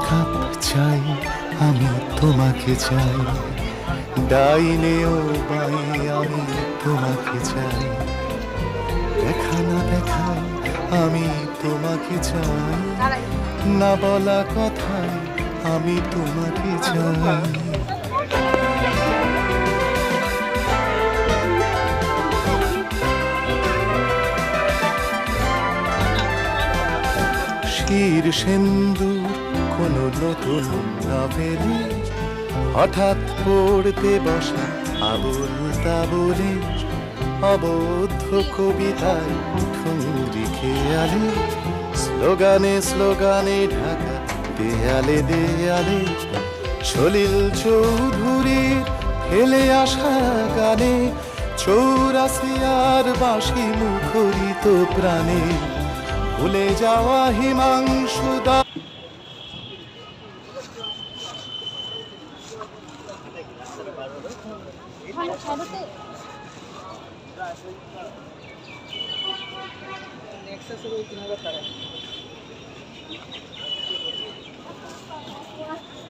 Cup চাই, আমি তোমাকে চাই, ডাইনে ও বাই আমি তোমাকে চাই, দেখা না দেখায় আমি তোমাকে চাই, না বলা কথায় আমি তোমাকে চাই। শির সিন্দুর কোন নতুন নভেলে হঠাৎ পড়তে বসা আবুল তাবুলে, অবদ্ধ কবিতায় ঠুংরি খেয়ালে, স্লোগানে স্লোগানে ঢাকা দেয়ালে দেয়ালে, সলিল চৌধুরীর ফেলে আসা গানে, চৌরাসিয়ার বাঁশি মুখরিত প্রাণে, ভুলে যাওয়া হিমাংশু দা।